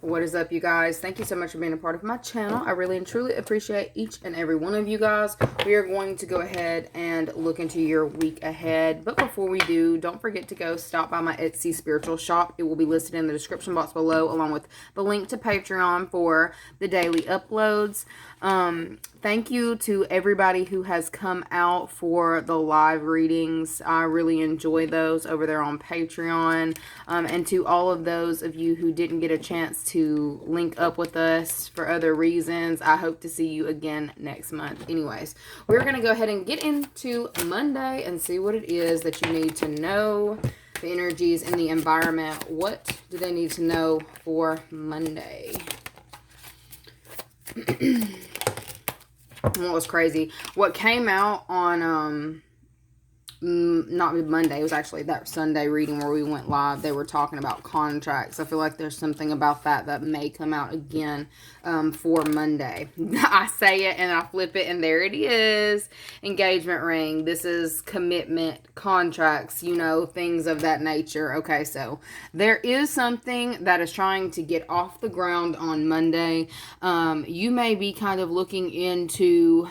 What is up, you guys? Thank you so much for being a part of my channel. I really and truly appreciate each and every one of you guys. We are going to go ahead and look into your week ahead. But before we do, don't forget to go stop by my Etsy spiritual shop. It will be listed in the description box below, along with the link to Patreon for the daily uploads. Thank you to everybody who has come out for the live readings. I really enjoy those over there on Patreon. And to all of those of you who didn't get a chance to link up with us for other reasons, I hope to see you again next month. Anyways, we're going to go ahead and get into Monday and see what it is that you need to know. The energies in the environment. What do they need to know for Monday? What was crazy, what came out on not Monday, it was actually that Sunday reading where we went live, they were talking about contracts. I feel like there's something about that may come out again for Monday. I say it and I flip it and there it is. Engagement ring. This is commitment, contracts, you know, things of that nature. Okay, so there is something that is trying to get off the ground on Monday. You may be kind of looking into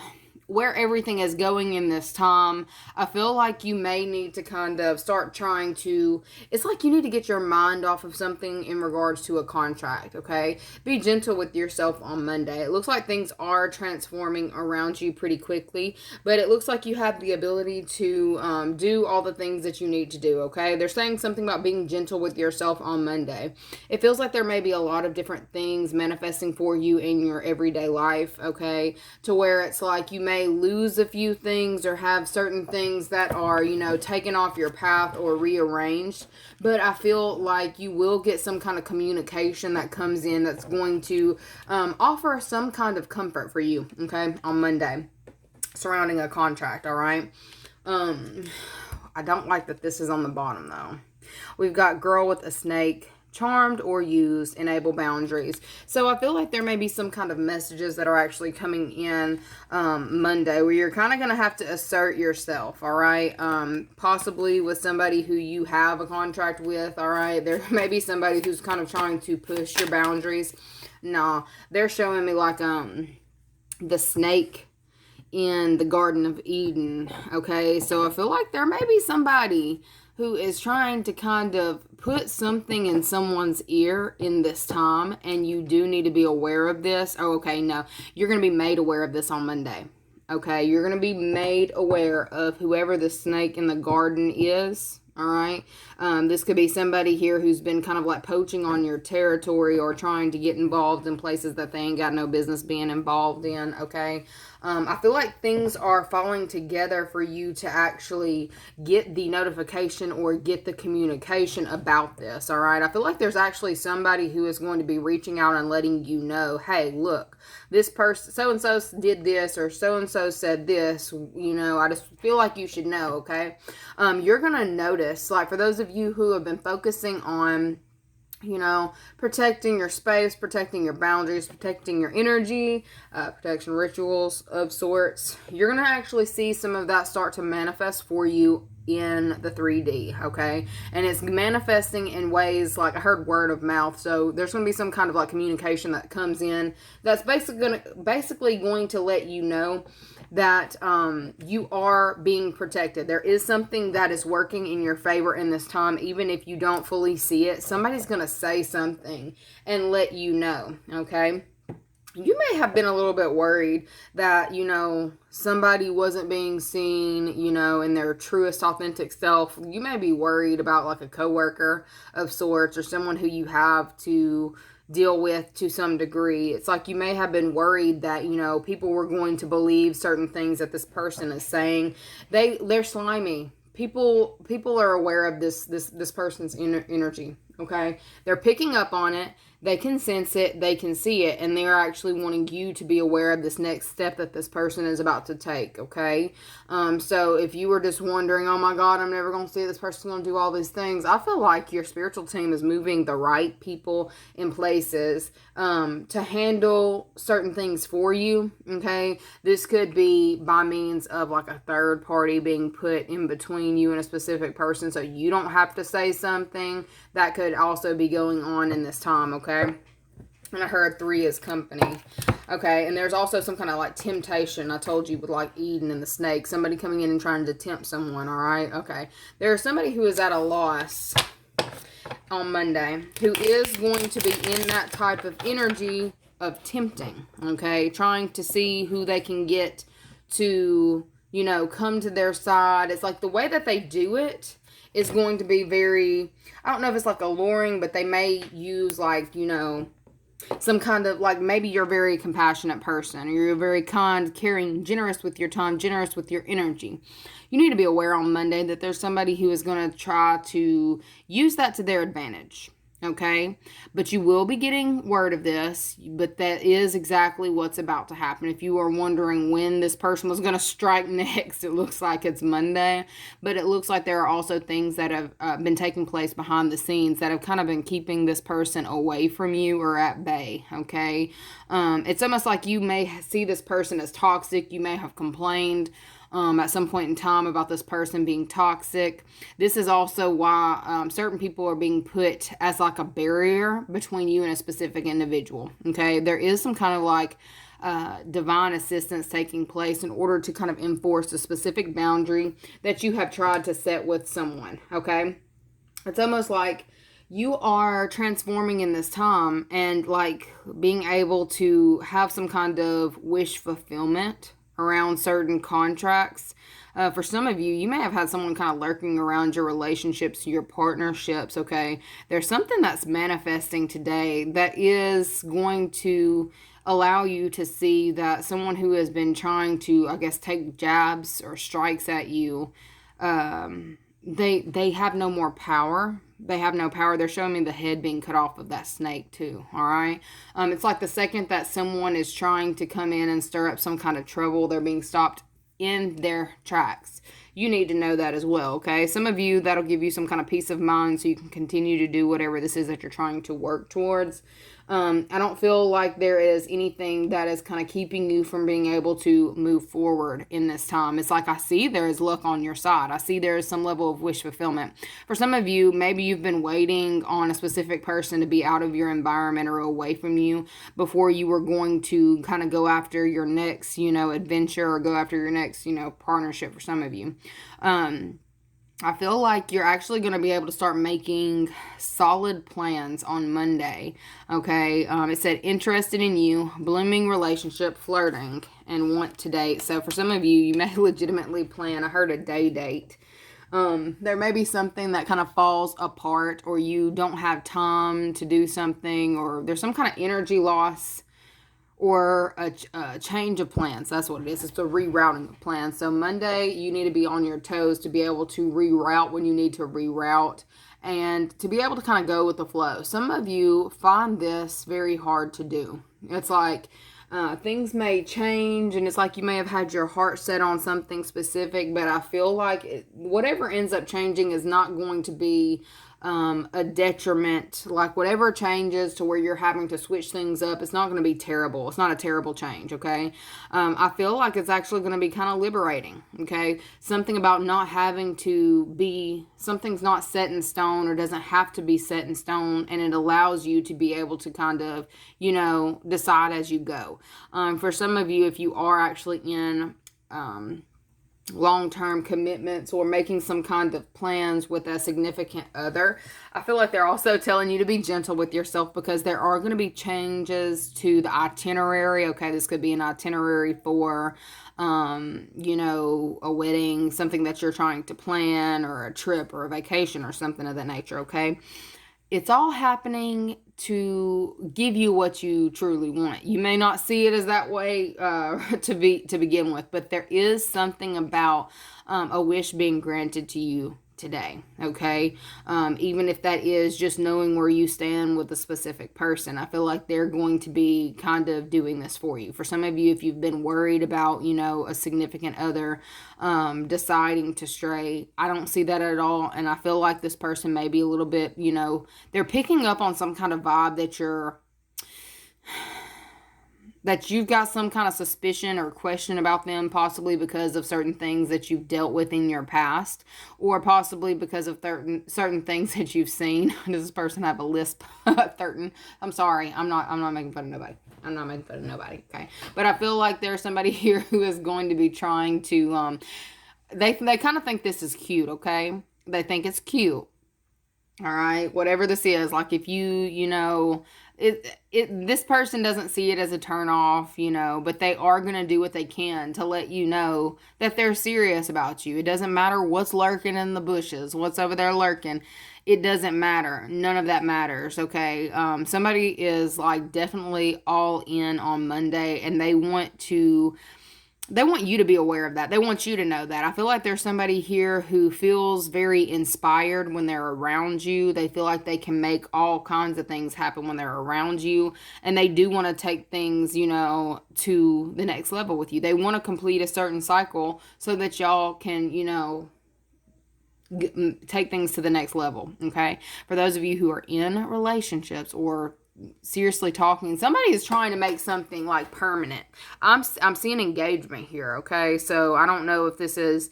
where everything is going in this time. I feel like you may need to kind of start trying to, it's like you need to get your mind off of something in regards to a contract, okay? Be gentle with yourself on Monday. It looks like things are transforming around you pretty quickly, but it looks like you have the ability to do all the things that you need to do, okay? They're saying something about being gentle with yourself on Monday. It feels like there may be a lot of different things manifesting for you in your everyday life, okay? To where it's like you may lose a few things or have certain things that are, you know, taken off your path or rearranged. But I feel like you will get some kind of communication that comes in that's going to offer some kind of comfort for you, okay, on Monday surrounding a contract, all right? I don't like that this is on the bottom, though. We've got girl with a snake. Charmed or used, enable boundaries. So I feel like there may be some kind of messages that are actually coming in Monday where you're kind of going to have to assert yourself, all right? Possibly with somebody who you have a contract with, all right? There may be somebody who's kind of trying to push your boundaries. Nah, they're showing me like the snake in the Garden of Eden, okay? So I feel like there may be somebody who is trying to kind of put something in someone's ear in this time, and you do need to be aware of this. Oh, okay, no. You're going to be made aware of this on Monday, okay? You're going to be made aware of whoever the snake in the garden is, all right? This could be somebody here who's been kind of like poaching on your territory or trying to get involved in places that they ain't got no business being involved in, okay? I feel like things are falling together for you to actually get the notification or get the communication about this, all right? I feel like there's actually somebody who is going to be reaching out and letting you know, hey, look, this person, so-and-so did this or so-and-so said this, you know, I just feel like you should know, okay? You're going to notice, like for those of you who have been focusing on, you know, protecting your space, protecting your boundaries, protecting your energy, protection rituals of sorts, you're going to actually see some of that start to manifest for you in the 3D, okay? And it's manifesting in ways like I heard word of mouth, so there's going to be some kind of like communication that comes in that's basically going to let you know that you are being protected. There is something that is working in your favor in this time, even if you don't fully see it. Somebody's going to say something and let you know, okay? You may have been a little bit worried that, you know, somebody wasn't being seen, you know, in their truest, authentic self. You may be worried about like a coworker of sorts or someone who you have to deal with to some degree. It's like you may have been worried that, you know, people were going to believe certain things that this person is saying. They're slimy. People are aware of this person's energy, okay? They're picking up on it. They can sense it, they can see it, and they're actually wanting you to be aware of this next step that this person is about to take, okay? So if you were just wondering, oh my God, I'm never going to see this person's going to do all these things, I feel like your spiritual team is moving the right people in places to handle certain things for you, okay? This could be by means of like a third party being put in between you and a specific person so you don't have to say something. That could also be going on in this time, okay? And I heard 3 is company. Okay, and there's also some kind of like temptation. I told you with like Eden and the snake. Somebody coming in and trying to tempt someone, all right? Okay. There's somebody who is at a loss on Monday who is going to be in that type of energy of tempting, okay? Trying to see who they can get to, you know, come to their side. It's like the way that they do it is going to be very, I don't know if it's like alluring, but they may use like, you know, some kind of like, maybe you're a very compassionate person, or you're very kind, caring, generous with your time, generous with your energy. You need to be aware on Monday that there's somebody who is going to try to use that to their advantage. Okay, but you will be getting word of this, but that is exactly what's about to happen. If you are wondering when this person was going to strike next, it looks like it's Monday, but it looks like there are also things that have been taking place behind the scenes that have kind of been keeping this person away from you or at bay. Okay, it's almost like you may see this person as toxic. You may have complained at some point in time about this person being toxic. This is also why certain people are being put as like a barrier between you and a specific individual. Okay, there is some kind of like divine assistance taking place in order to kind of enforce a specific boundary that you have tried to set with someone. Okay, it's almost like you are transforming in this time and like being able to have some kind of wish fulfillment around certain contracts. For some of you, you may have had someone kind of lurking around your relationships, your partnerships, okay? There's something that's manifesting today that is going to allow you to see that someone who has been trying to, I guess, take jabs or strikes at you, they have no more power. They have no power. They're showing me the head being cut off of that snake too. All right. It's like the second that someone is trying to come in and stir up some kind of trouble, they're being stopped in their tracks. You need to know that as well. Okay. Some of you, that'll give you some kind of peace of mind so you can continue to do whatever this is that you're trying to work towards. I don't feel like there is anything that is kind of keeping you from being able to move forward in this time. It's like I see there is luck on your side. I see there is some level of wish fulfillment. For some of you, maybe you've been waiting on a specific person to be out of your environment or away from you before you were going to kind of go after your next, you know, adventure or go after your next, you know, partnership for some of you. I feel like you're actually going to be able to start making solid plans on Monday. Okay. It said interested in you, blooming relationship, flirting, and want to date. So for some of you, you may legitimately plan. I heard a day date. There may be something that kind of falls apart, or you don't have time to do something, or there's some kind of energy loss, or a change of plans. That's what it is. It's a rerouting of plans. So Monday, you need to be on your toes to be able to reroute when you need to reroute and to be able to kind of go with the flow. Some of you find this very hard to do. It's like things may change, and it's like you may have had your heart set on something specific, but I feel like whatever ends up changing is not going to be a detriment. Like whatever changes to where you're having to switch things up, it's not going to be terrible. It's not a terrible change. Okay. I feel like it's actually going to be kind of liberating. Okay. Something about not having to be, something's not set in stone or doesn't have to be set in stone. And it allows you to be able to kind of, you know, decide as you go. For some of you, if you are actually in, long-term commitments or making some kind of plans with a significant other, I feel like they're also telling you to be gentle with yourself because there are going to be changes to the itinerary. Okay, this could be an itinerary for you know, a wedding, something that you're trying to plan, or a trip or a vacation or something of that nature. Okay, it's all happening to give you what you truly want. You may not see it as that way to begin with, but there is something about a wish being granted to you today. Okay, even if that is just knowing where you stand with a specific person, I feel like they're going to be kind of doing this for you. For some of you, if you've been worried about, you know, a significant other deciding to stray, I don't see that at all. And I feel like this person may be a little bit, you know, they're picking up on some kind of vibe that you're that you've got some kind of suspicion or question about them, possibly because of certain things that you've dealt with in your past, or possibly because of certain things that you've seen. Does this person have a lisp? Certain. I'm sorry. I'm not making fun of nobody. I'm not making fun of nobody. Okay. But I feel like there's somebody here who is going to be trying to, they kind of think this is cute. Okay. They think it's cute. All right. Whatever this is, like if you know, this person doesn't see it as a turn off, but they are going to do what they can to let you know that they're serious about you. It doesn't matter what's lurking in the bushes, what's over there lurking. It doesn't matter. None of that matters. Okay. Somebody is like definitely all in on Monday, and they want you to be aware of that. They want you to know that. I feel like there's somebody here who feels very inspired when they're around you. They feel like they can make all kinds of things happen when they're around you. And they do want to take things, to the next level with you. They want to complete a certain cycle so that y'all can, take things to the next level. Okay. For those of you who are in relationships or seriously talking, somebody is trying to make something like permanent. I'm seeing engagement here. Okay, so I don't know if this is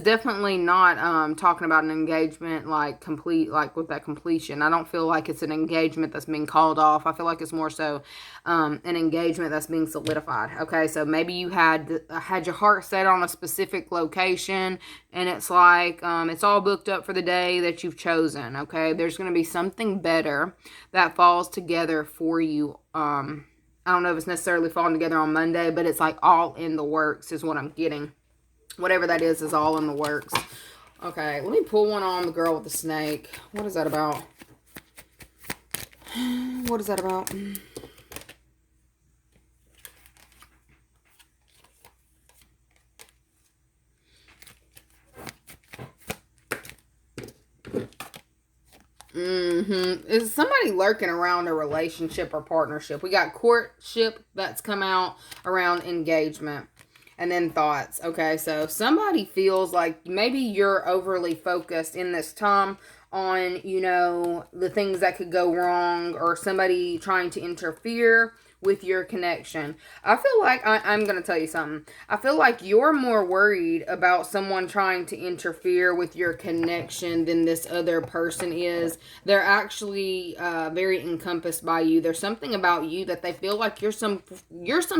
definitely not talking about an engagement like complete, like with that completion. I don't feel like it's an engagement that's being called off. I feel like it's more so an engagement that's being solidified. Okay, so maybe you had your heart set on a specific location, and it's like it's all booked up for the day that you've chosen. Okay, there's going to be something better that falls together for you. I don't know if it's necessarily falling together on Monday, but it's like all in the works is what I'm getting. Whatever that is all in the works. Okay, let me pull one on the girl with the snake. What is that about? What is that about? Is somebody lurking around a relationship or partnership? We got courtship that's come out around engagement. And then thoughts. Okay, so somebody feels like maybe you're overly focused in this time on, the things that could go wrong, or somebody trying to interfere with your connection. I feel like I'm going to tell you something. I feel like you're more worried about someone trying to interfere with your connection than this other person is. They're actually very encompassed by you. There's something about you that they feel like you're some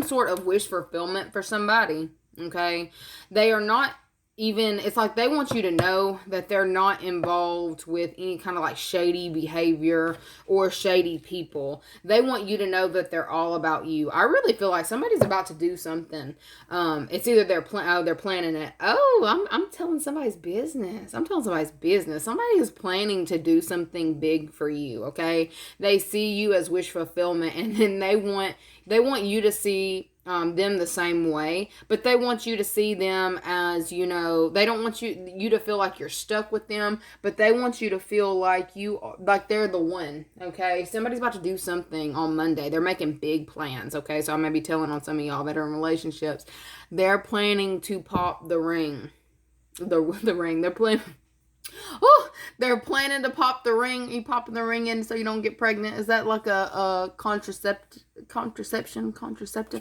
sort of wish fulfillment for somebody. Okay, they are not even, it's like they want you to know that they're not involved with any kind of like shady behavior or shady people. They want you to know that they're all about you. I really feel like somebody's about to do something. It's either they're planning it. Oh, I'm telling somebody's business. I'm telling somebody's business. Somebody is planning to do something big for you. Okay, they see you as wish fulfillment, and then they want you to see them the same way, but they want you to see them as, they don't want you to feel like you're stuck with them, but they want you to feel like they're the one. Okay, somebody's about to do something on Monday. They're making big plans. Okay, so I may be telling on some of y'all that are in relationships. They're planning to pop the ring. The ring. They're planning to pop the ring. You popping the ring in so you don't get pregnant. Is that like a contraceptive?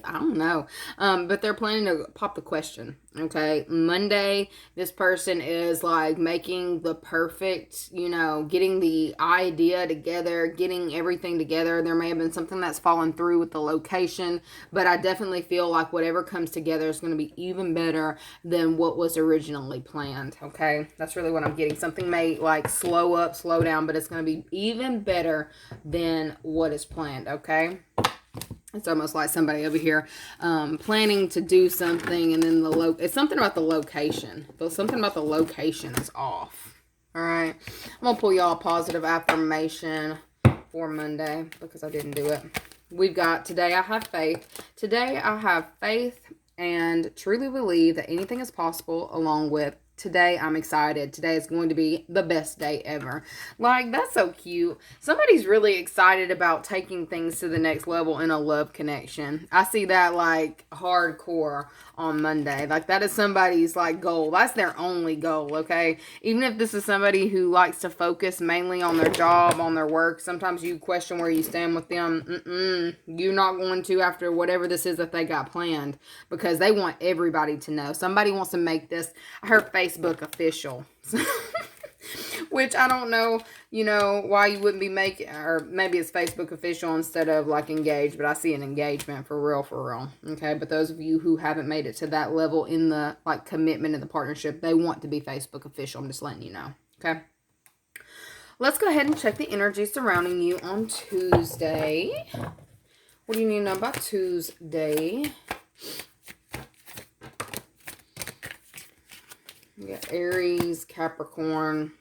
I don't know. But they're planning to pop the question. Okay, Monday, this person is like making the perfect, getting the idea together, getting everything together. There may have been something that's fallen through with the location, but I definitely feel like whatever comes together is going to be even better than what was originally planned. Okay, that's really what I'm getting. Something may like slow down, but it's going to be even better than what is planned. Okay. It's almost like somebody over here planning to do something, and then it's something about the location. Something about the location is off. All right. I'm going to pull y'all a positive affirmation for Monday because I didn't do it. We've got, today I have faith. Today I have faith and truly believe that anything is possible along with today I'm excited. Today is going to be the best day ever. Like, that's so cute. Somebody's really excited about taking things to the next level in a love connection. I see that like hardcore on Monday. Like, that is somebody's like goal. That's their only goal, okay? Even if this is somebody who likes to focus mainly on their job, on their work, sometimes you question where you stand with them. You're not going to after whatever this is that they got planned, because they want everybody to know. Somebody wants to make this, I heard Facebook official. Which I don't know, why you wouldn't be making, or maybe it's Facebook official instead of like engaged, but I see an engagement for real, okay? But those of you who haven't made it to that level in the like commitment in the partnership, they want to be Facebook official. I'm just letting you know, okay? Let's go ahead and check the energy surrounding you on Tuesday. What do you need to know about Tuesday? We got Aries, Capricorn,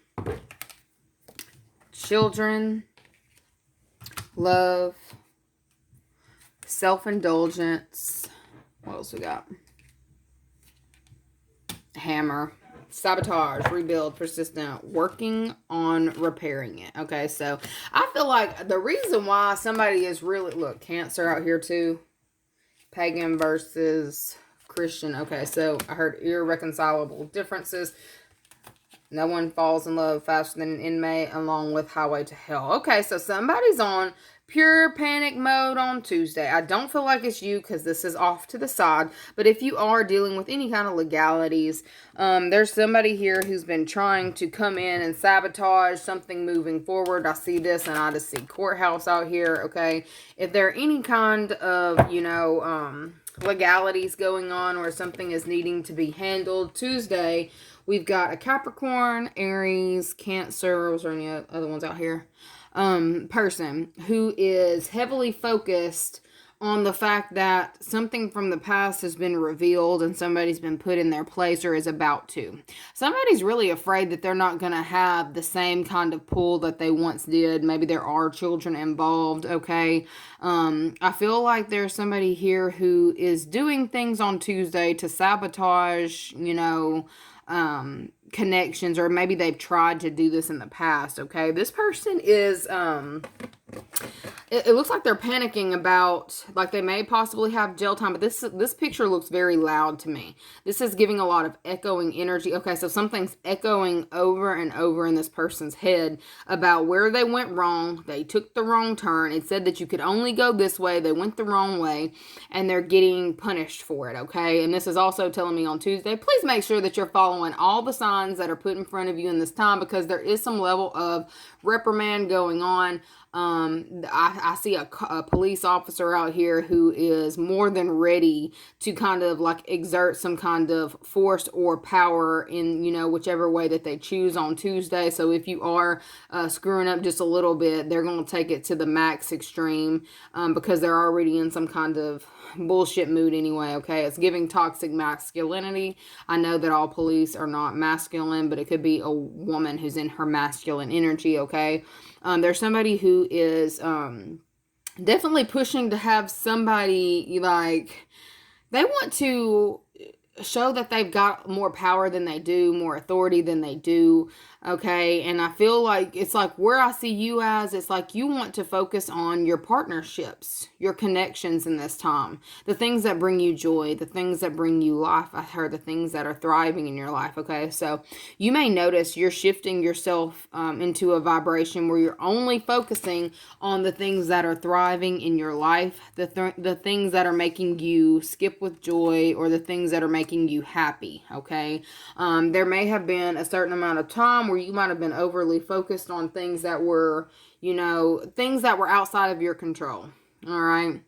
children, love, self-indulgence. What else we got? Hammer, sabotage, rebuild, persistent, working on repairing it. Okay, so I feel like the reason why somebody is really, look, Cancer out here too. Pagan versus Christian. Okay, so I heard irreconcilable differences. No one falls in love faster than an inmate, along with Highway to Hell. Okay, so somebody's on pure panic mode on Tuesday. I don't feel like it's you, because this is off to the side. But if you are dealing with any kind of legalities, there's somebody here who's been trying to come in and sabotage something moving forward. I see this, and I just see courthouse out here, okay? If there are any kind of, legalities going on where something is needing to be handled Tuesday, we've got a Capricorn, Aries, Cancer, was there any other ones out here? Person who is heavily focused on the fact that something from the past has been revealed and somebody's been put in their place or is about to. Somebody's really afraid that they're not going to have the same kind of pull that they once did. Maybe there are children involved, okay? I feel like there's somebody here who is doing things on Tuesday to sabotage, connections, or maybe they've tried to do this in the past, okay? This person is, it looks like they're panicking about, like they may possibly have jail time, but this picture looks very loud to me. This is giving a lot of echoing energy. Okay, so something's echoing over and over in this person's head about where they went wrong. They took the wrong turn. It said that you could only go this way. They went the wrong way, and they're getting punished for it, okay? And this is also telling me on Tuesday, please make sure that you're following all the signs that are put in front of you in this time, because there is some level of reprimand going on. I see a police officer out here who is more than ready to kind of like exert some kind of force or power in, whichever way that they choose on Tuesday. So if you are screwing up just a little bit, they're going to take it to the max extreme, because they're already in some kind of bullshit mood anyway, okay? It's giving toxic masculinity. I know that all police are not masculine, but it could be a woman who's in her masculine energy, okay? There's somebody who is definitely pushing to have somebody, like, they want to show that they've got more power than they do, more authority than they do, okay? And I feel like it's like where I see you as, it's like you want to focus on your partnerships, your connections in this time, the things that bring you joy, the things that bring you life. I heard the things that are thriving in your life, okay? So you may notice you're shifting yourself into a vibration where you're only focusing on the things that are thriving in your life, the things that are making you skip with joy, or the things that are making you happy, okay? There may have been a certain amount of time where you might have been overly focused on things that were, things that were outside of your control, all right?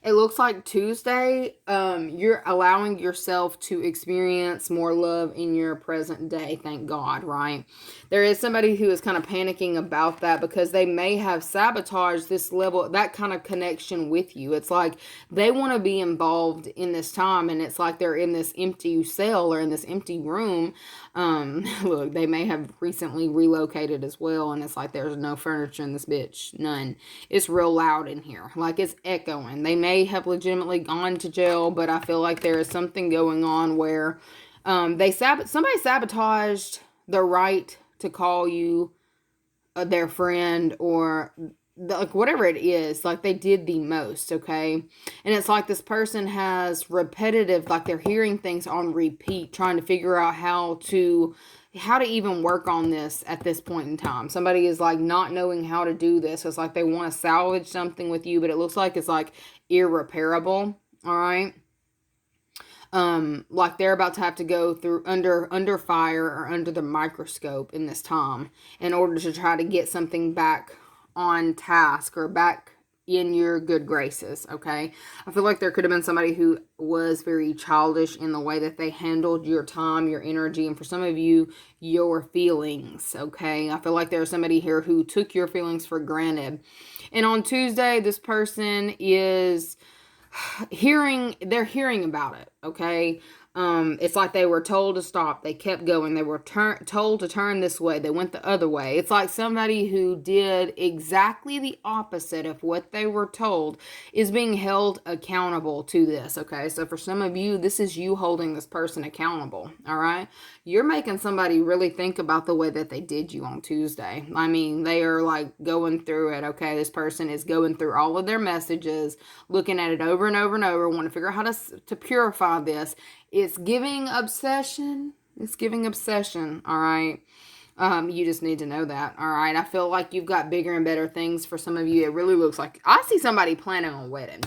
It looks like Tuesday, you're allowing yourself to experience more love in your present day, thank God, right? There is somebody who is kind of panicking about that because they may have sabotaged this level, that kind of connection with you. It's like they want to be involved in this time, and it's like they're in this empty cell or in this empty room. Look, they may have recently relocated as well, and it's like there's no furniture in this bitch, none. It's real loud in here, like it's echoing. They may have legitimately gone to jail, but I feel like there is something going on where Somebody sabotaged the right to call you their friend, or like whatever it is, like they did the most, okay? And it's like this person has repetitive, like they're hearing things on repeat, trying to figure out how to even work on this at this point in time. Somebody is like not knowing how to do this. It's like they want to salvage something with you, but it looks like it's like irreparable. All right. Like they're about to have to go through under fire or under the microscope in this time in order to try to get something back on task or back in your good graces, okay? I feel like there could have been somebody who was very childish in the way that they handled your time, your energy, and for some of you, your feelings, okay? I feel like there's somebody here who took your feelings for granted. And on Tuesday, this person is they're hearing about it, okay? It's like they were told to stop. They kept going. They were told to turn this way. They went the other way. It's like somebody who did exactly the opposite of what they were told is being held accountable to this, okay? So for some of you, this is you holding this person accountable, all right? You're making somebody really think about the way that they did you on Tuesday. I mean, they are like going through it, okay? This person is going through all of their messages, looking at it over and over and over, want to figure out how to purify this. It's giving obsession. It's giving obsession, all right? You just need to know that, all right? I feel like you've got bigger and better things for some of you. It really looks like, I see somebody planning a wedding.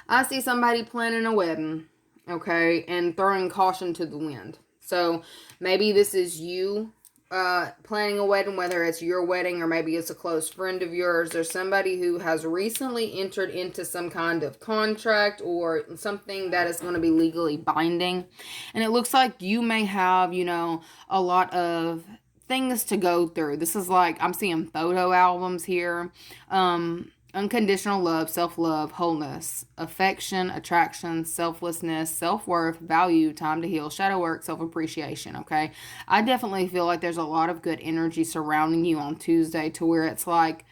I see somebody planning a wedding, okay, and throwing caution to the wind. So maybe this is you planning a wedding, whether it's your wedding or maybe it's a close friend of yours or somebody who has recently entered into some kind of contract or something that is going to be legally binding. And it looks like you may have, a lot of things to go through. This is like, I'm seeing photo albums here. Unconditional love, self-love, wholeness, affection, attraction, selflessness, self-worth, value, time to heal, shadow work, self-appreciation, okay? I definitely feel like there's a lot of good energy surrounding you on Tuesday to where it's like,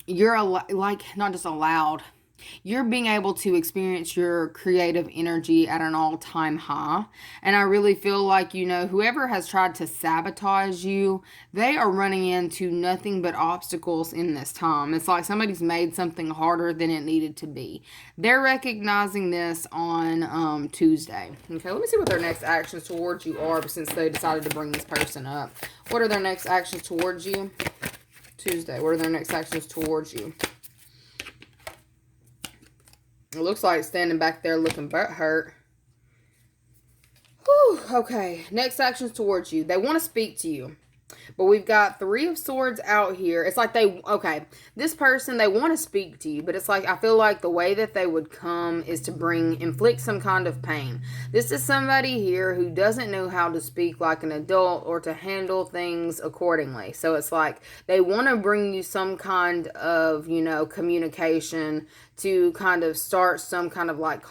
you're like not just allowed, you're being able to experience your creative energy at an all-time high. And I really feel like, whoever has tried to sabotage you, they are running into nothing but obstacles in this time. It's like somebody's made something harder than it needed to be. They're recognizing this on Tuesday. Okay, let me see what their next actions towards you are since they decided to bring this person up. What are their next actions towards you? Tuesday, what are their next actions towards you? It looks like standing back there looking butthurt. Whew, okay. Next actions towards you. They want to speak to you. But we've got 3 of Swords out here. It's like this person, they want to speak to you, but it's like, I feel like the way that they would come is to inflict some kind of pain. This is somebody here who doesn't know how to speak like an adult or to handle things accordingly. So it's like, they want to bring you some kind of, communication to kind of start some kind of like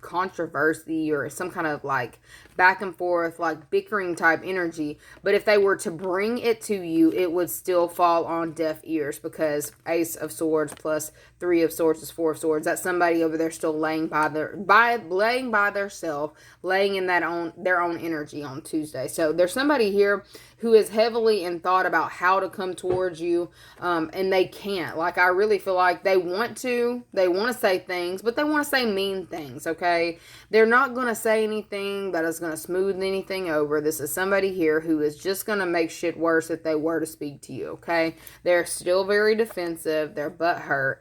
controversy or some kind of like back and forth, like bickering type energy. But if they were to bring it to you, it would still fall on deaf ears, because Ace of Swords plus 3 of Swords is 4 of Swords. That's somebody over there still laying by theirself, laying in their own energy on Tuesday. So there's somebody here who is heavily in thought about how to come towards you, and they can't. Like, I really feel like they want to say things, but they want to say mean things, okay? They're not going to say anything that is going to smooth anything over. This is somebody here who is just going to make shit worse if they were to speak to you, okay? They're still very defensive. They're butthurt.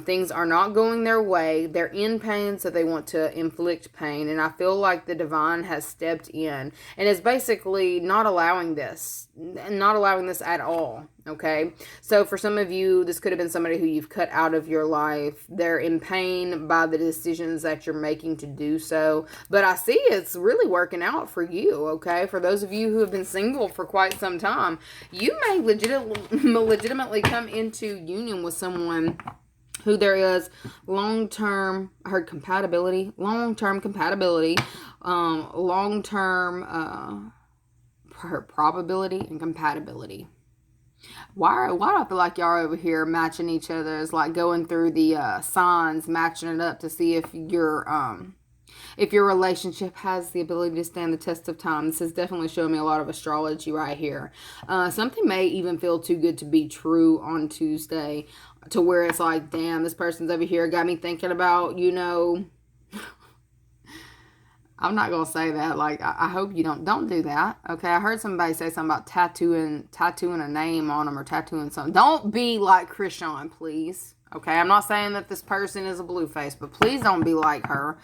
Things are not going their way. They're in pain, so they want to inflict pain. And I feel like the divine has stepped in and is basically not allowing this at all. Okay, so for some of you, this could have been somebody who you've cut out of your life. They're in pain by the decisions that you're making to do so. But I see it's really working out for you, okay? For those of you who have been single for quite some time, you may legitimately come into union with someone who there is long-term compatibility, long-term probability and compatibility. Why do I feel like y'all over here matching each other? It's like going through the signs, matching it up to see if your relationship has the ability to stand the test of time. This is definitely showing me a lot of astrology right here. Something may even feel too good to be true on Tuesday, to where it's like, damn, this person's over here got me thinking about, I'm not gonna say that. Like, I hope you don't do that. Okay, I heard somebody say something about tattooing a name on them or tattooing something. Don't be like Krishan, please. Okay, I'm not saying that this person is a blue face, but please don't be like her.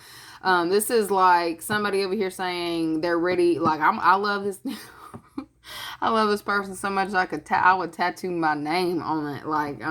This is like somebody over here saying they're ready. Like, I love this. I love this person so much I would tattoo my name on it, like,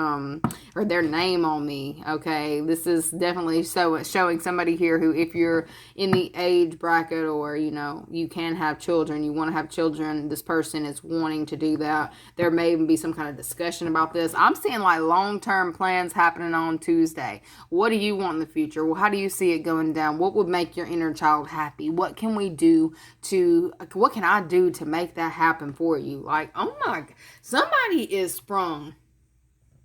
or their name on me. Okay, this is definitely showing somebody here who, if you're in the age bracket, or you can have children, you want to have children, this person is wanting to do that. There may even be some kind of discussion about this. I'm seeing like long-term plans happening on Tuesday. What do you want in the future? Well, how do you see it going down? What would make your inner child happy? What can I do to make that happen for you? Like, oh my, somebody is sprung.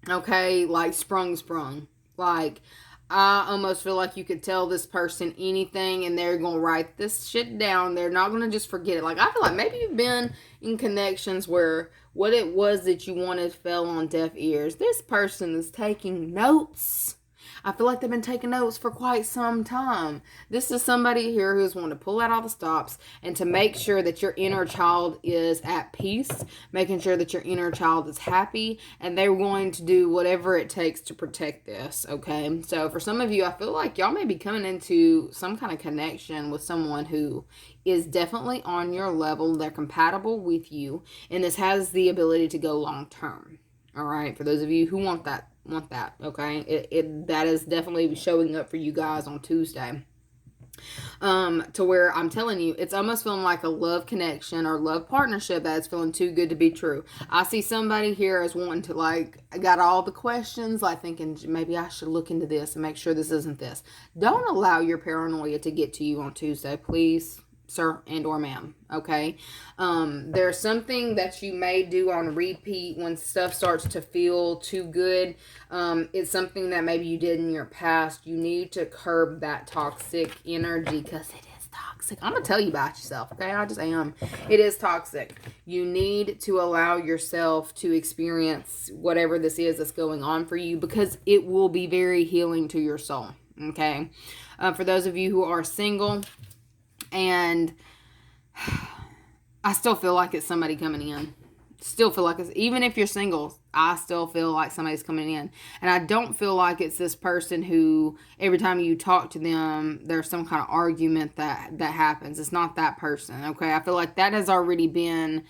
Okay, like sprung. Like, I almost feel like you could tell this person anything and they're going to write this shit down. They're not going to just forget it. Like, I feel like maybe you've been in connections where what it was that you wanted fell on deaf ears. This person is taking notes. I feel like they've been taking notes for quite some time. This is somebody here who's wanting to pull out all the stops and to make sure that your inner child is at peace, making sure that your inner child is happy, and they're going to do whatever it takes to protect this, okay? So for some of you, I feel like y'all may be coming into some kind of connection with someone who is definitely on your level. They're compatible with you, and this has the ability to go long term. All right, for those of you who want that, okay? That is definitely showing up for you guys on Tuesday. To where I'm telling you, it's almost feeling like a love connection or love partnership that's feeling too good to be true. I see somebody here as wanting to, like, I got all the questions, like thinking maybe I should look into this and make sure this isn't this. Don't allow your paranoia to get to you on Tuesday, please, sir and or ma'am. Okay, there's something that you may do on repeat when stuff starts to feel too good. It's something that maybe you did in your past. You need to curb that toxic energy, because it is toxic. I'm gonna tell you about yourself, okay? I just am. It is toxic. You need to allow yourself to experience whatever this is that's going on for you, because it will be very healing to your soul. Okay, for those of you who are single, and I still feel like it's somebody coming in. Still feel like it's, even if you're single, I still feel like somebody's coming in. And I don't feel like it's this person who, every time you talk to them, there's some kind of argument that happens. It's not that person, okay? I feel like that has already been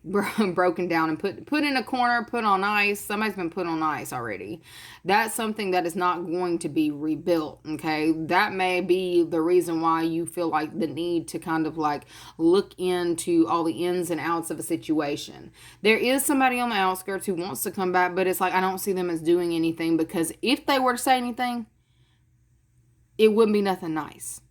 broken down and put in a corner, put on ice. Somebody's been put on ice already. That's something that is not going to be rebuilt, okay? That may be the reason why you feel like the need to kind of like look into all the ins and outs of a situation. There is somebody on the outskirts who wants to come back, but it's like I don't see them as doing anything, because if they were to say anything, it wouldn't be nothing nice.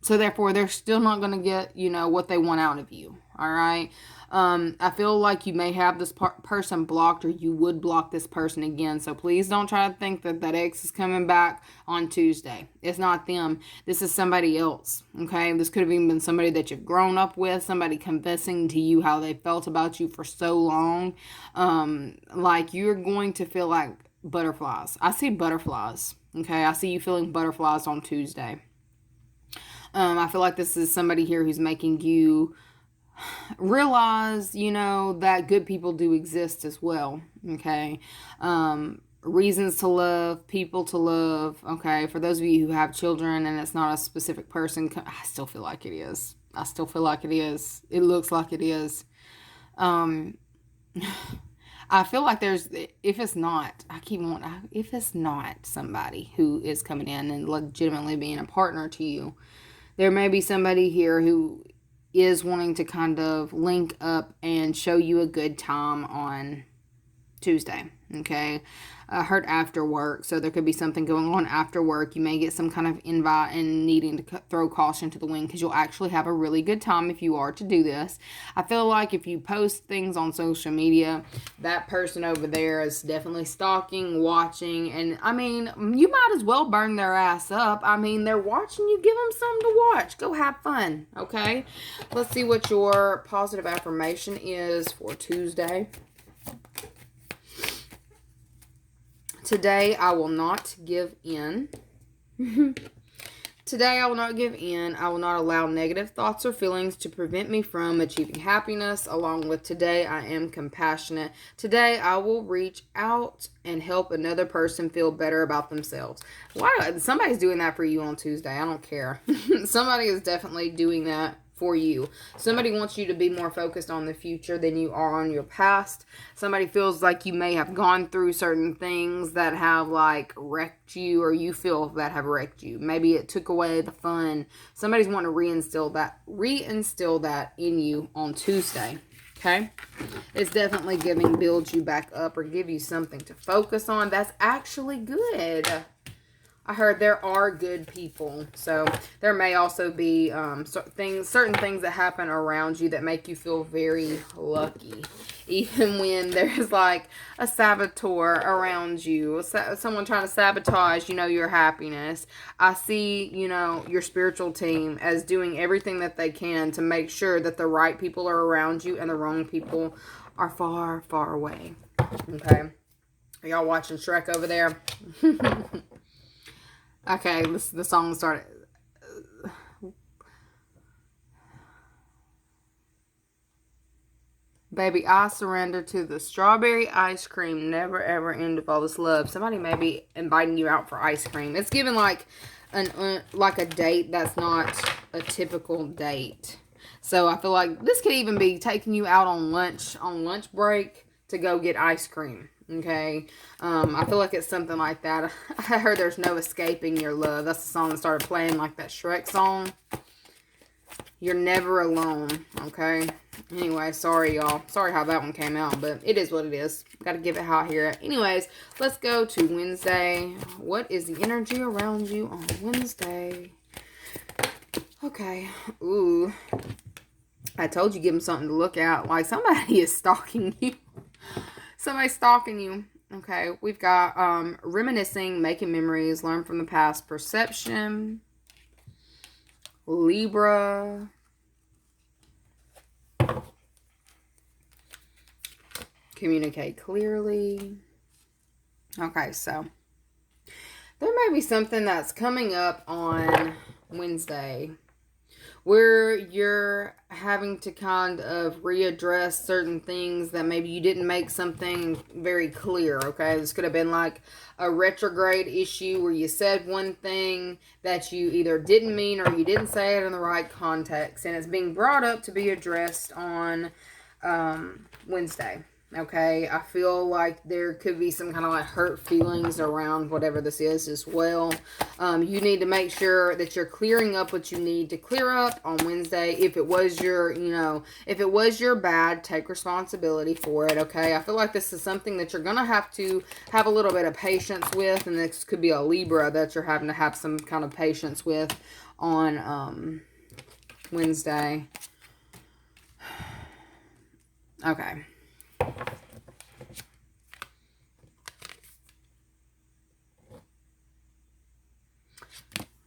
So therefore, they're still not going to get, what they want out of you. All right. I feel like you may have this person blocked, or you would block this person again. So please don't try to think that ex is coming back on Tuesday. It's not them. This is somebody else. Okay. This could have even been somebody that you've grown up with, somebody confessing to you how they felt about you for so long. Like you're going to feel like butterflies. I see butterflies. Okay. I see you feeling butterflies on Tuesday. I feel like this is somebody here who's making you realize, that good people do exist as well. Okay. Reasons to love, people to love. Okay. For those of you who have children and it's not a specific person, I still feel like it is. It looks like it is. I feel like if it's not somebody who is coming in and legitimately being a partner to you, there may be somebody here who is wanting to kind of link up and show you a good time on Tuesday, okay? I heard after work, so there could be something going on after work. You may get some kind of invite and needing to throw caution to the wind, because you'll actually have a really good time if you are to do this. I feel like if you post things on social media, that person over there is definitely stalking, watching, and I mean, you might as well burn their ass up. I mean, they're watching you, give them something to watch. Go have fun, okay? Let's see what your positive affirmation is for Tuesday. Today, I will not give in. Today, I will not give in. I will not allow negative thoughts or feelings to prevent me from achieving happiness. Along with today, I am compassionate. Today, I will reach out and help another person feel better about themselves. Why? Somebody's doing that for you on Tuesday. I don't care. Somebody is definitely doing that for you. Somebody wants you to be more focused on the future than you are on your past. Somebody feels like you may have gone through certain things that have like wrecked you, or you feel that have wrecked you. Maybe it took away the fun. Somebody's wanting to reinstill that in you on Tuesday. Okay? It's definitely build you back up or give you something to focus on. That's actually good. I heard there are good people, so there may also be certain things that happen around you that make you feel very lucky, even when there's like a saboteur around you, someone trying to sabotage, your happiness. I see, your spiritual team as doing everything that they can to make sure that the right people are around you and the wrong people are far, far away. Okay, are y'all watching Shrek over there? Okay, the song started. Baby, I surrender to the strawberry ice cream. Never ever end of all this love. Somebody may be inviting you out for ice cream. It's given like a date that's not a typical date. So I feel like this could even be taking you out on lunch break to go get ice cream. Okay, I feel like it's something like that. I heard there's no escaping your love. That's the song that started playing, like that Shrek song. You're never alone, okay? Anyway, sorry, y'all. Sorry how that one came out, but it is what it is. Got to give it how I hear it. Anyways, let's go to Wednesday. What is the energy around you on Wednesday? Okay. Ooh. I told you, give them something to look at. Like, somebody is stalking you. Somebody's stalking you. Okay, we've got reminiscing, making memories, learn from the past, perception, Libra, communicate clearly. Okay, so there may be something that's coming up on Wednesday where you're having to kind of readdress certain things that maybe you didn't make something very clear, okay? This could have been like a retrograde issue where you said one thing that you either didn't mean or you didn't say it in the right context, and it's being brought up to be addressed on Wednesday. Okay, I feel like there could be some kind of like hurt feelings around whatever this is as well. You need to make sure that you're clearing up what you need to clear up on Wednesday. If it was your, if it was your bad, take responsibility for it. Okay, I feel like this is something that you're gonna have to have a little bit of patience with, and this could be a Libra that you're having to have some kind of patience with on Wednesday. Okay.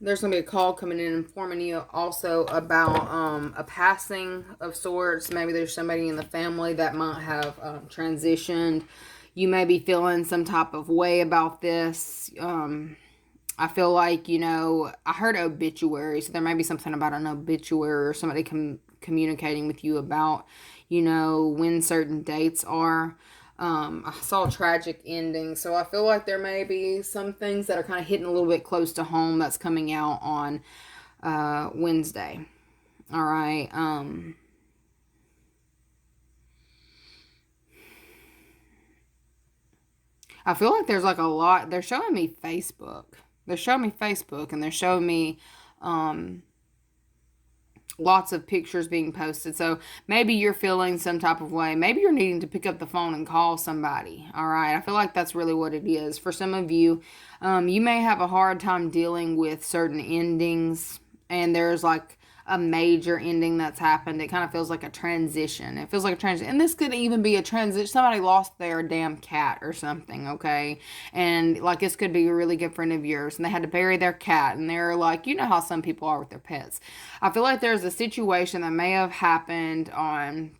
There's going to be a call coming in informing you also about a passing of sorts. Maybe there's somebody in the family that might have transitioned. You may be feeling some type of way about this. I feel like, I heard obituary, so there may be something about an obituary or somebody communicating with you about, when certain dates are. I saw a tragic ending, so I feel like there may be some things that are kind of hitting a little bit close to home that's coming out on Wednesday. All right. I feel like there's like a lot. They're showing me Facebook. And they're showing me lots of pictures being posted. So maybe you're feeling some type of way. Maybe you're needing to pick up the phone and call somebody. All right. I feel like that's really what it is. For some of you, you may have a hard time dealing with certain endings, and there's like a major ending that's happened. It kind of feels like a transition. It feels like a transition. And this could even be a transition. Somebody lost their damn cat or something, okay? And like this could be a really good friend of yours, and they had to bury their cat, and they're like, you know how some people are with their pets. I feel like there's a situation that may have happened on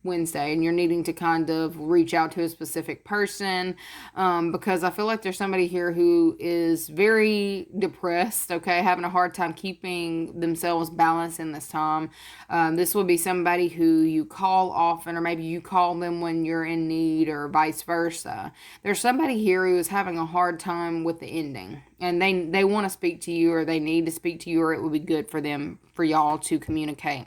Wednesday, and you're needing to kind of reach out to a specific person, because I feel like there's somebody here who is very depressed, okay, having a hard time keeping themselves balanced in this time. This will be somebody who you call often, or maybe you call them when you're in need, or vice versa. There's somebody here who is having a hard time with the ending, and they want to speak to you, or they need to speak to you, or it would be good for them, for y'all to communicate.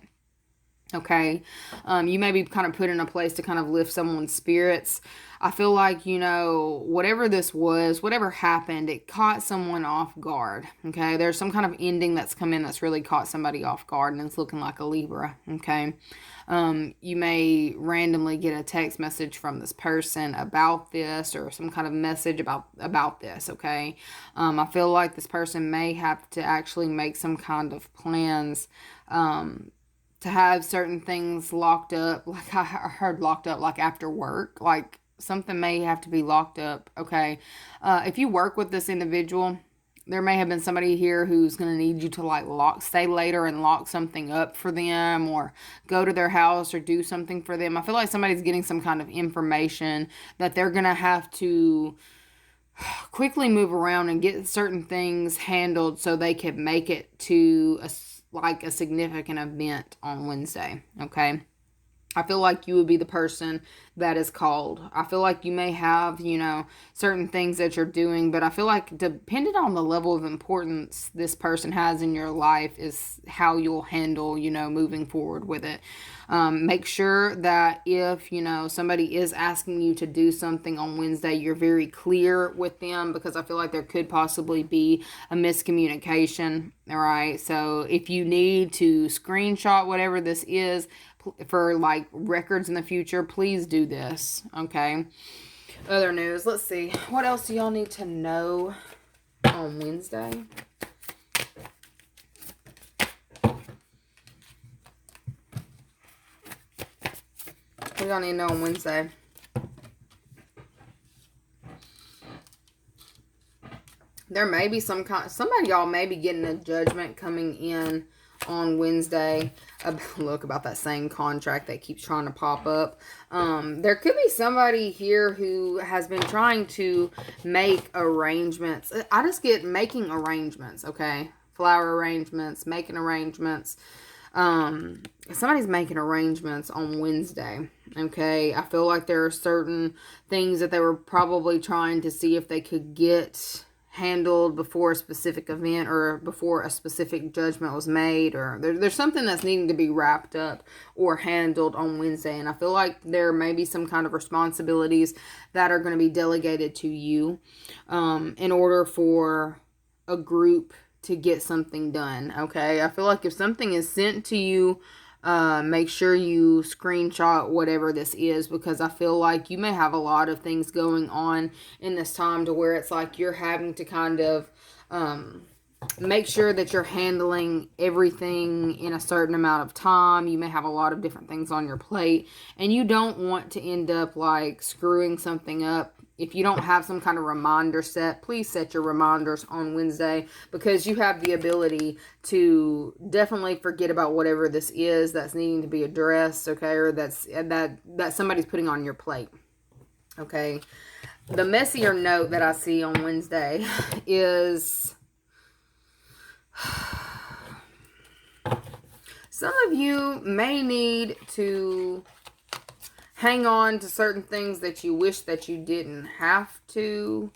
Okay. You may be kind of put in a place to kind of lift someone's spirits. I feel like, whatever this was, whatever happened, it caught someone off guard. Okay. There's some kind of ending that's come in that's really caught somebody off guard, and it's looking like a Libra. Okay. You may randomly get a text message from this person about this, or some kind of message about this. Okay. I feel like this person may have to actually make some kind of plans, to have certain things locked up. Like I heard locked up, like after work, like something may have to be locked up. Okay. If you work with this individual, there may have been somebody here who's going to need you to like stay later and lock something up for them, or go to their house, or do something for them. I feel like somebody's getting some kind of information that they're going to have to quickly move around and get certain things handled so they can make it to a significant event on Wednesday. Okay. I feel like you would be the person that is called. I feel like you may have, certain things that you're doing, but I feel like depending on the level of importance this person has in your life is how you'll handle, moving forward with it. Make sure that if, somebody is asking you to do something on Wednesday, you're very clear with them, because I feel like there could possibly be a miscommunication. All right. So if you need to screenshot whatever this is, for like records in the future, please do this. Okay. Other news. Let's see. What else do y'all need to know on Wednesday? What do y'all need to know on Wednesday? There may be somebody y'all may be getting a judgment coming in on Wednesday about that same contract that keeps trying to pop up. There could be somebody here who has been trying to make arrangements. I just get making arrangements, okay? Flower arrangements, making arrangements. Somebody's making arrangements on Wednesday, okay? I feel like there are certain things that they were probably trying to see if they could get handled before a specific event, or before a specific judgment was made, or there's something that's needing to be wrapped up or handled on Wednesday. And I feel like there may be some kind of responsibilities that are going to be delegated to you, in order for a group to get something done. Okay. I feel like if something is sent to you, make sure you screenshot whatever this is, because I feel like you may have a lot of things going on in this time to where it's like you're having to kind of make sure that you're handling everything in a certain amount of time. You may have a lot of different things on your plate, and you don't want to end up like screwing something up. If you don't have some kind of reminder set, please set your reminders on Wednesday, because you have the ability to definitely forget about whatever this is that's needing to be addressed, okay, or that somebody's putting on your plate, okay. The messier note that I see on Wednesday is some of you may need to hang on to certain things that you wish that you didn't have to.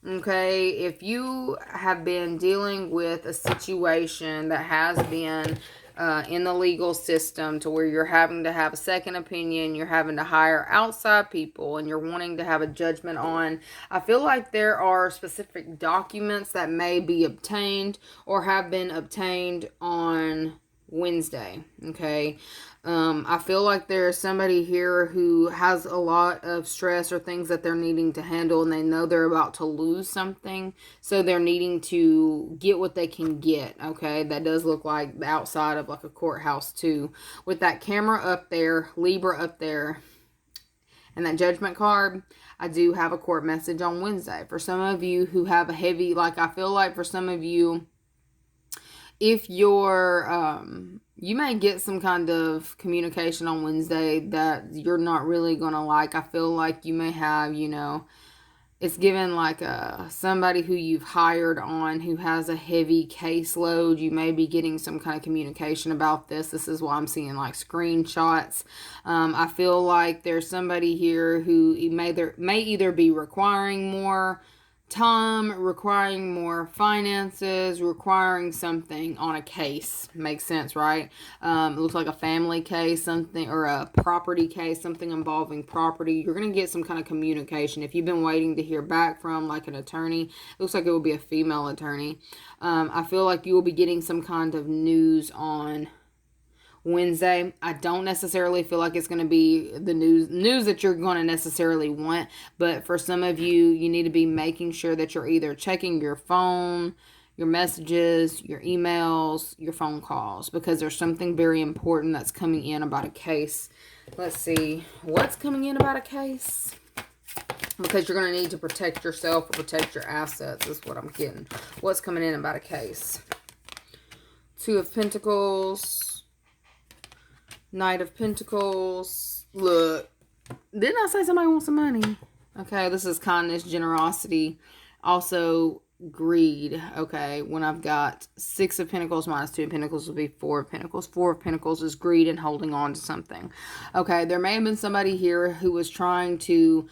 Okay, if you have been dealing with a situation that has been in the legal system to where you're having to have a second opinion, you're having to hire outside people, and you're wanting to have a judgment on, I feel like there are specific documents that may be obtained or have been obtained on Wednesday, okay? I feel like there's somebody here who has a lot of stress or things that they're needing to handle, and they know they're about to lose something, so they're needing to get what they can get, okay? That does look like the outside of like a courthouse too. With that camera up there, Libra up there, and that judgment card, I do have a court message on Wednesday. For some of you who have a heavy, like I feel like for some of you, if you're, you may get some kind of communication on Wednesday that you're not really going to like. I feel like you may have, it's given like somebody who you've hired on who has a heavy caseload. You may be getting some kind of communication about this. This is why I'm seeing like screenshots. I feel like there's somebody here who may either be requiring more time, requiring more finances, requiring something on a case. Makes sense, right? It looks like a family case, something, or a property case, something involving property. You're going to get some kind of communication. If you've been waiting to hear back from like an attorney, it looks like it will be a female attorney. I feel like you will be getting some kind of news on Wednesday. I don't necessarily feel like it's going to be the news that you're going to necessarily want, but for some of you, you need to be making sure that you're either checking your phone, your messages, your emails, your phone calls, because there's something very important that's coming in about a case. Let's see what's coming in about a case, because you're going to need to protect yourself or protect your assets is what I'm getting. What's coming in about a case? Two of Pentacles, Knight of Pentacles. Look, didn't I say somebody wants some money? Okay, this is kindness, generosity, also greed. Okay, when I've got Six of Pentacles minus Two of Pentacles will be Four of Pentacles. Four of Pentacles is greed and holding on to something. Okay, there may have been somebody here who was trying to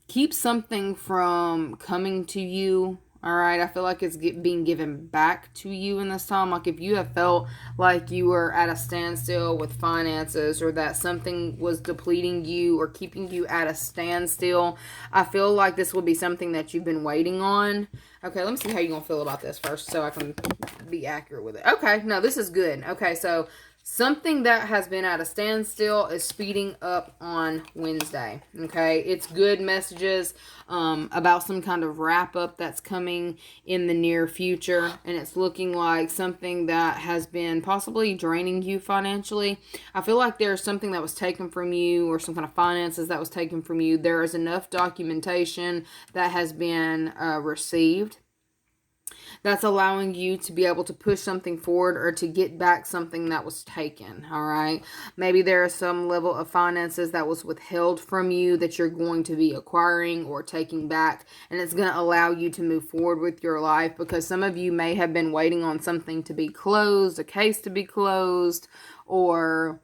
keep something from coming to you. All right, I feel like it's being given back to you in this time. Like if you have felt like you were at a standstill with finances, or that something was depleting you or keeping you at a standstill, I feel like this will be something that you've been waiting on. Okay, let me see how you're going to feel about this first so I can be accurate with it. Okay, no, this is good. Okay, so something that has been at a standstill is speeding up on Wednesday. Okay, it's good messages about some kind of wrap up that's coming in the near future, and it's looking like something that has been possibly draining you financially. I feel like there's something that was taken from you, or some kind of finances that was taken from you. There is enough documentation that has been received that's allowing you to be able to push something forward or to get back something that was taken, all right? Maybe there is some level of finances that was withheld from you that you're going to be acquiring or taking back, and it's going to allow you to move forward with your life, because some of you may have been waiting on something to be closed, a case to be closed, or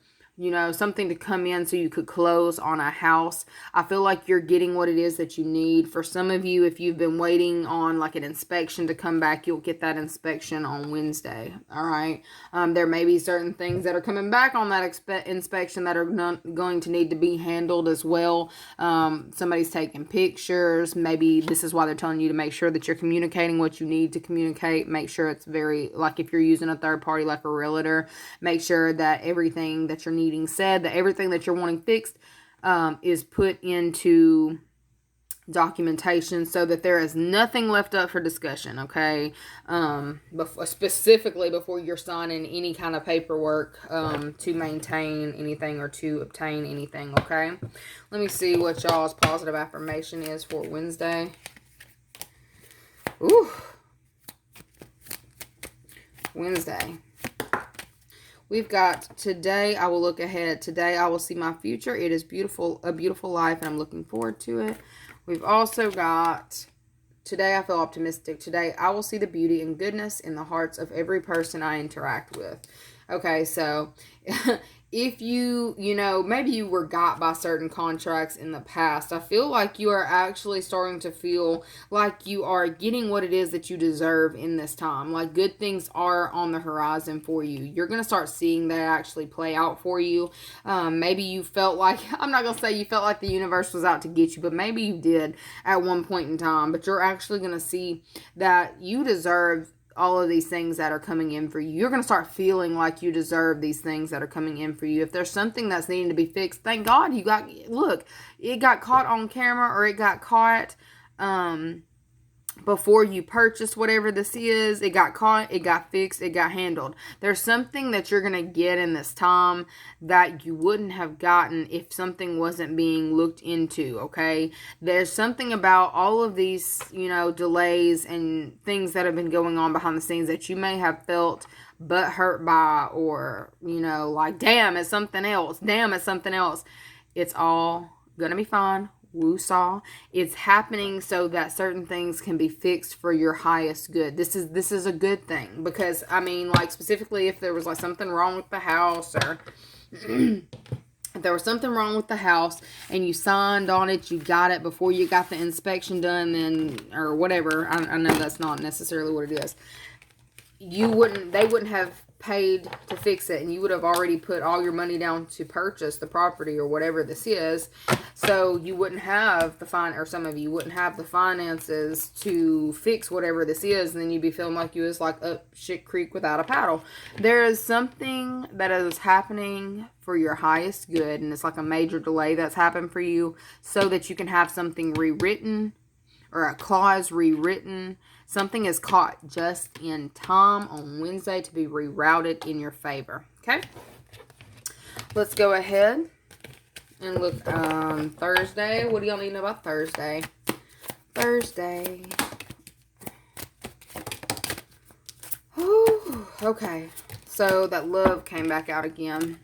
something to come in so you could close on a house. I feel like you're getting what it is that you need. For some of you, if you've been waiting on like an inspection to come back, you'll get that inspection on Wednesday. All right. There may be certain things that are coming back on that inspection that are going to need to be handled as well. Somebody's taking pictures. Maybe this is why they're telling you to make sure that you're communicating what you need to communicate. Make sure it's very, like if you're using a third party like a realtor, make sure that everything that you're needing said, that everything that you're wanting fixed is put into documentation so that there is nothing left up for discussion, okay? Specifically before you're signing any kind of paperwork to maintain anything or to obtain anything, okay? Let me see what y'all's positive affirmation is for Wednesday. Ooh. Wednesday. We've got today, I will look ahead. Today, I will see my future. It is beautiful, a beautiful life, and I'm looking forward to it. We've also got, today I feel optimistic. Today, I will see the beauty and goodness in the hearts of every person I interact with. Okay, so if maybe you were got by certain contracts in the past, I feel like you are actually starting to feel like you are getting what it is that you deserve in this time. Like good things are on the horizon for you. You're going to start seeing that actually play out for you. Maybe you felt like, I'm not going to say you felt like the universe was out to get you, but maybe you did at one point in time. But you're actually going to see that you deserve all of these things that are coming in for you. You're going to start feeling like you deserve these things that are coming in for you. If there's something that's needing to be fixed, thank God look, it got caught on camera, or it got caught, before you purchased whatever this is. It got caught, it got fixed, it got handled. There's something that you're going to get in this time that you wouldn't have gotten if something wasn't being looked into, okay? There's something about all of these, delays and things that have been going on behind the scenes that you may have felt butt hurt by, or, like, damn, it's something else. Damn, it's something else. It's all going to be fine. Woo-saw. It's happening so that certain things can be fixed for your highest good. This is a good thing, because like, specifically if there was like something wrong with the house, or if there was something wrong with the house and you signed on it, you got it before you got the inspection done, then, or whatever. I know that's not necessarily what it is. They wouldn't have paid to fix it, and you would have already put all your money down to purchase the property or whatever this is. So you wouldn't have or some of you wouldn't have the finances to fix whatever this is, and then you'd be feeling like you was like up shit creek without a paddle. There is something that is happening for your highest good, and it's like a major delay that's happened for you so that you can have something rewritten, or a clause rewritten. Something is caught just in time on Wednesday to be rerouted in your favor. Okay? Let's go ahead and look Thursday. What do y'all need to know about Thursday? Thursday. Whew. Okay. So that love came back out again.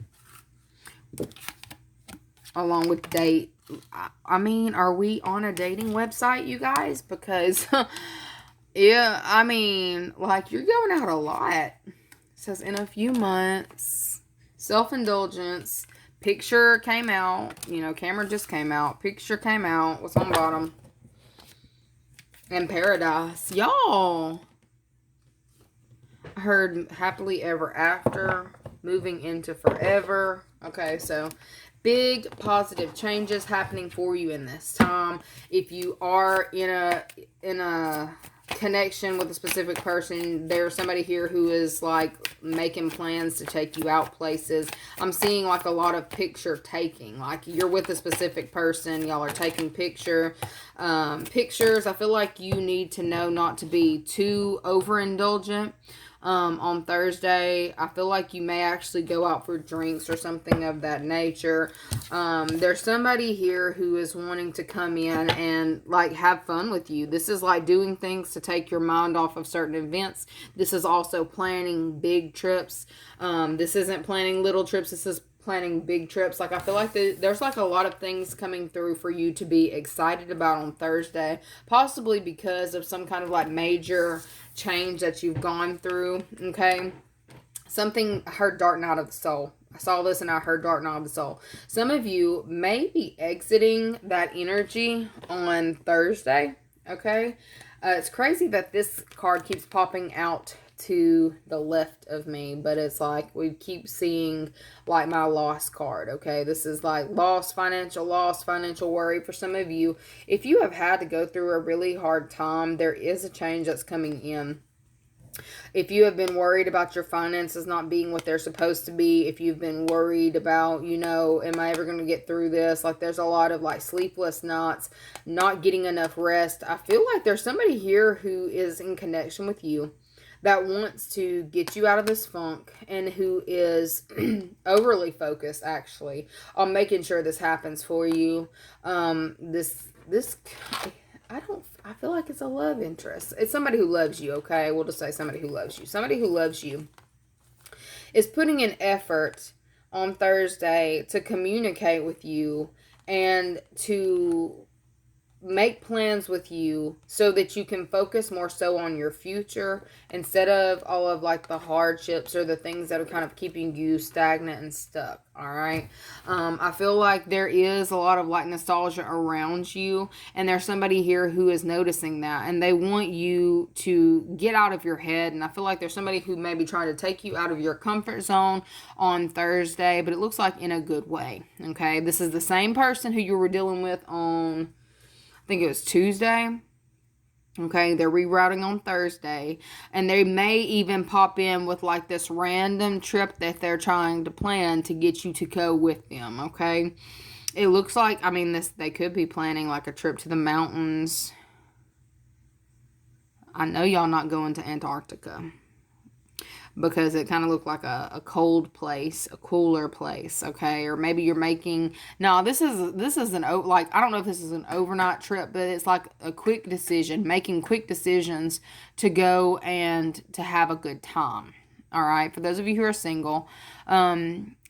Along with date. Are we on a dating website, you guys? Because... yeah, like, you're going out a lot. It says in a few months. Self-indulgence. Picture came out. Camera just came out. Picture came out. What's on the bottom? And paradise. Y'all. I heard happily ever after. Moving into forever. Okay, so... big positive changes happening for you in this time. If you are in a connection with a specific person, there's somebody here who is like making plans to take you out places. I'm seeing like a lot of picture taking, like you're with a specific person, y'all are taking pictures. I feel like you need to know not to be too overindulgent. On Thursday, I feel like you may actually go out for drinks or something of that nature. There's somebody here who is wanting to come in and like have fun with you. This is like doing things to take your mind off of certain events. This is also planning big trips. This isn't planning little trips. This is planning big trips. Like, I feel like there's like a lot of things coming through for you to be excited about on Thursday, possibly because of some kind of like major change that you've gone through. Okay, something I heard darting out of the soul. I saw this and I heard darting out of the soul. Some of you may be exiting that energy on Thursday. Okay, it's crazy that this card keeps popping out to the left of me, but it's like we keep seeing like my loss card. Okay, this is like loss, financial worry for some of you. If you have had to go through a really hard time, there is a change that's coming in. If you have been worried about your finances not being what they're supposed to be, if you've been worried about, am I ever going to get through this? Like, there's a lot of like sleepless nights, not getting enough rest. I feel like there's somebody here who is in connection with you that wants to get you out of this funk, and who is overly focused actually on making sure this happens for you. I feel like it's a love interest. It's somebody who loves you, okay? We'll just say somebody who loves you. Somebody who loves you is putting an effort on Thursday to communicate with you and to make plans with you so that you can focus more so on your future instead of all of like the hardships or the things that are kind of keeping you stagnant and stuck. All right. I feel like there is a lot of like nostalgia around you, and there's somebody here who is noticing that, and they want you to get out of your head. And I feel like there's somebody who may be trying to take you out of your comfort zone on Thursday, but it looks like in a good way. Okay. This is the same person who you were dealing with on, I think it was Tuesday. Okay, they're rerouting on Thursday, and they may even pop in with like this random trip that they're trying to plan to get you to go with them. Okay, it looks like, I mean, they could be planning like a trip to the mountains. I know y'all not going to Antarctica, because it kind of looked like a cold place, a cooler place, okay? Or maybe you're making, no, this is like, I don't know if this is an overnight trip, but it's like a quick decision, making quick decisions to go and to have a good time. All right, for those of you who are single,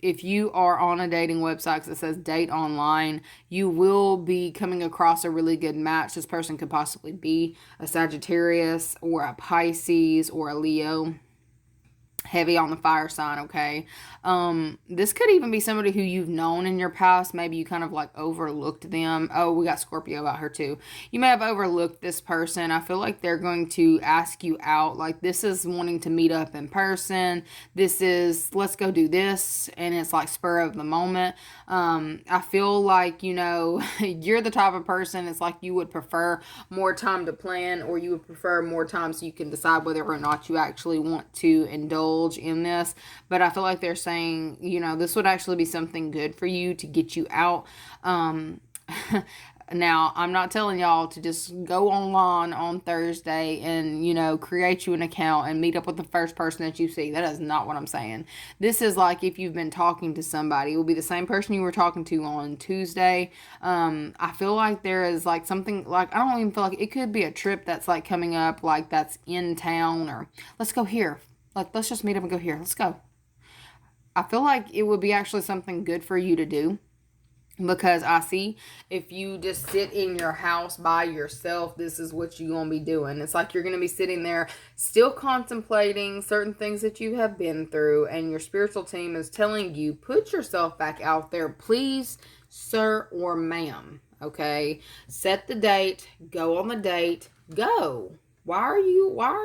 if you are on a dating website that says date online, you will be coming across a really good match. This person could possibly be a Sagittarius or a Pisces or a Leo. Heavy on the fire sign, okay? This could even be somebody who you've known in your past. Maybe you kind of like overlooked them. Oh, we got Scorpio out here too. You may have overlooked this person. I feel like they're going to ask you out. Like, this is wanting to meet up in person. This is, let's go do this. And it's like spur of the moment. I feel like, you know, you're the type of person, it's like you would prefer more time to plan, or you would prefer more time so you can decide whether or not you actually want to indulge in this. But I feel like they're saying, you know, this would actually be something good for you to get you out. Now, I'm not telling y'all to just go online on Thursday and, you know, create you an account and meet up with the first person that you see. That is not what I'm saying. This is like if you've been talking to somebody, it will be the same person you were talking to on Tuesday. I feel like there is like something, like, I don't even feel like it could be a trip that's like coming up, like that's in town, or let's go here. Like, let's just meet up and go here. Let's go. I feel like it would be actually something good for you to do. Because I see, if you just sit in your house by yourself, this is what you're going to be doing. It's like you're going to be sitting there still contemplating certain things that you have been through. And your spiritual team is telling you, put yourself back out there, please, sir or ma'am. Okay? Set the date. Go on the date. Go. Why are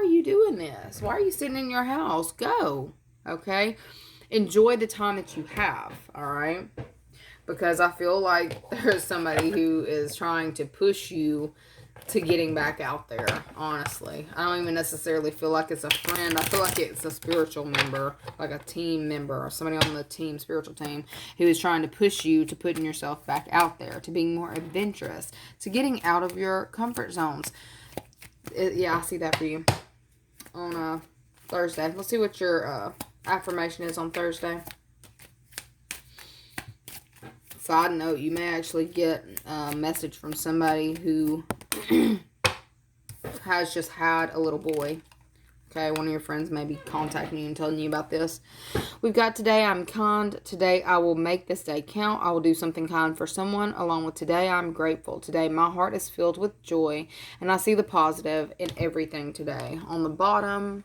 you doing this? Why are you sitting in your house? Go. Okay? Enjoy the time that you have. All right? Because I feel like there's somebody who is trying to push you to getting back out there, honestly. I don't even necessarily feel like it's a friend. I feel like it's a spiritual member, like a team member, or somebody on the team, spiritual team, who is trying to push you to putting yourself back out there, to being more adventurous, to getting out of your comfort zones. Yeah, I see that for you on Thursday. Let's see what your affirmation is on Thursday. Side note, you may actually get a message from somebody who has just had a little boy. Okay, one of your friends may be contacting you and telling you about this. We've got today, I'm kind. Today, I will make this day count. I will do something kind for someone. Along with today, I'm grateful. Today, my heart is filled with joy, and I see the positive in everything today. On the bottom,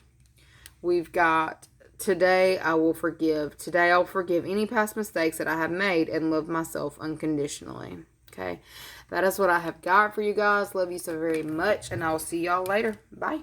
we've got, today I will forgive. Today I will forgive any past mistakes that I have made and love myself unconditionally. Okay, that is what I have got for you guys. Love you so very much, and I will see y'all later. Bye.